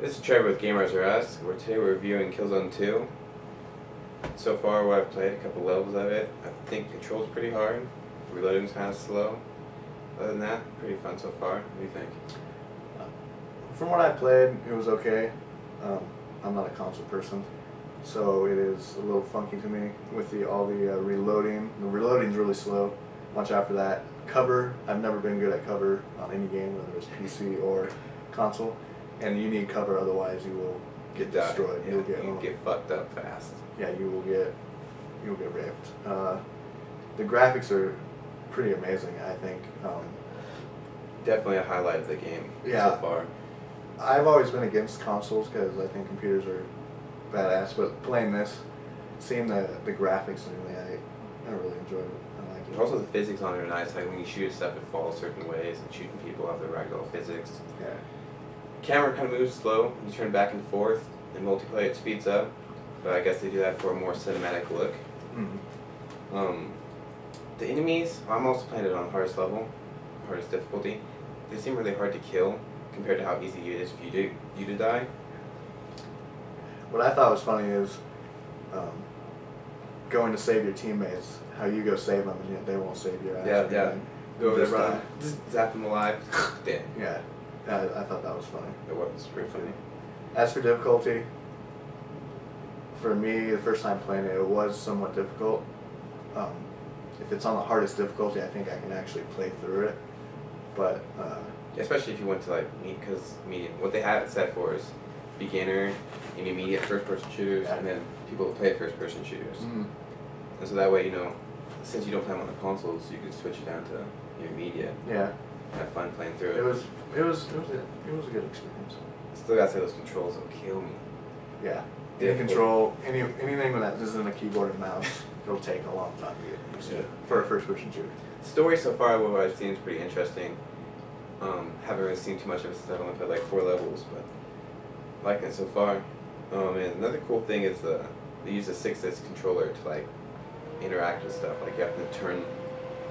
This is Trevor with Gamers R Us. Today we're reviewing Killzone 2. So far what I've played, a couple levels of it. I think the control's pretty hard. Reloading's kind of slow. Other than that, pretty fun so far. What do you think? From what I played, it was okay. I'm not a console person, so it is a little funky to me with all the reloading. The reloading's really slow. Watch out for that. Cover, I've never been good at cover on any game, whether it's PC or console. And you need cover, otherwise you will get destroyed. Yeah, you'll get fucked up fast. Yeah, you'll get raped. The graphics are pretty amazing, I think. Definitely a highlight of the game so far. I've always been against consoles because I think computers are badass, but playing this, seeing the graphics and everything, I really enjoyed it. I like it. Also the physics on it are nice, like when you shoot stuff it falls certain ways, and shooting people have the ragdoll physics. Yeah. Camera kind of moves slow, you turn back and forth, in multiplayer it speeds up, but I guess they do that for a more cinematic look. Mm-hmm. The enemies, I'm also playing it on hardest level, hardest difficulty. They seem really hard to kill compared to how easy it is for you to die. What I thought was funny is going to save your teammates, how you go save them and yet they won't save your ass. Yeah. Go over there, zap them alive, dead. Yeah. I thought that was funny. It was pretty funny. As for difficulty, for me, the first time playing it, it was somewhat difficult. If it's on the hardest difficulty, I think I can actually play through it. But especially if you went to like medium. What they have it set for is beginner, intermediate first-person shooters, and then people who play first-person shooters. Mm-hmm. And so that way, since you don't play them on the consoles, you can switch it down to intermediate. Yeah. Have fun playing through it. It was a good experience. Still gotta say those controls will kill me. Yeah. Anything that isn't a keyboard and mouse, it'll take a long time to get used to for a first-person shooter. Story so far, what I've seen is pretty interesting. Haven't really seen too much of it since I've only played like 4 levels, but liking it so far. And another cool thing is they use a 6-disc controller to like interact with stuff. Like you have to turn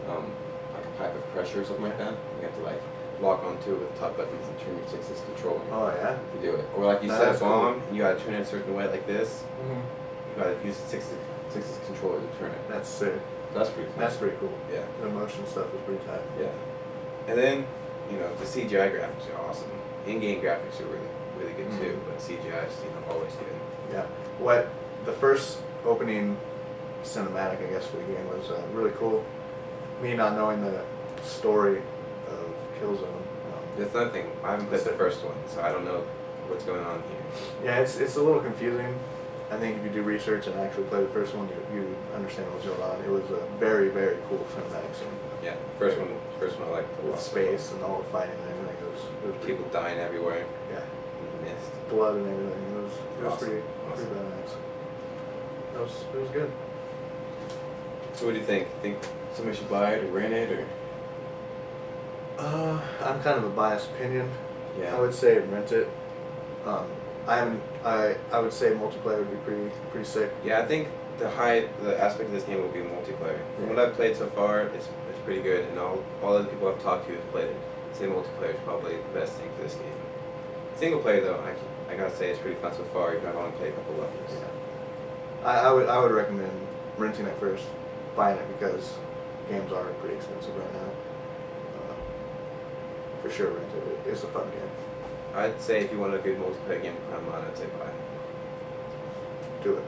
like a pipe of pressure or something like that. You have to like lock onto it with the top buttons and turn your 6-disc controller. Oh yeah. To do it. Or like you set a bomb and you gotta turn it a certain way like this. Mm-hmm. You gotta use the 6-disc controller to turn it. That's sick. That's pretty fun. That's pretty cool. Yeah. The motion stuff is pretty tight. Yeah. And then, the CGI graphics are awesome. In-game graphics are really good too, but CGI is, always good. Yeah. The first opening cinematic, I guess, for the game was really cool. Me not knowing the story of Killzone. That's another thing. I haven't played the first one, so I don't know what's going on here. Yeah, it's a little confusing. I think if you do research and actually play the first one, you understand what's going on. It was a very, very cool cinematic scene. Yeah, first one I liked a lot. With space and all the fighting and everything. It was people dying everywhere. Yeah. Mist. Blood and everything. It was awesome. pretty badass. It was good. So what do you think? Think somebody should buy it or rent it or? I'm kind of a biased opinion. Yeah. I would say rent it. I would say multiplayer would be pretty sick. Yeah, I think the aspect of this game will be multiplayer. From what I've played so far, it's pretty good, and all other people I've talked to who've played it say multiplayer is probably the best thing for this game. Single player though, I gotta say it's pretty fun so far, even though I've only played a couple levels. Yeah. I would recommend renting it first, buying it because games are pretty expensive right now. For sure rent it. It's a fun game. I'd say if you want a good multiplayer game to play online, I'd say buy it. Do it.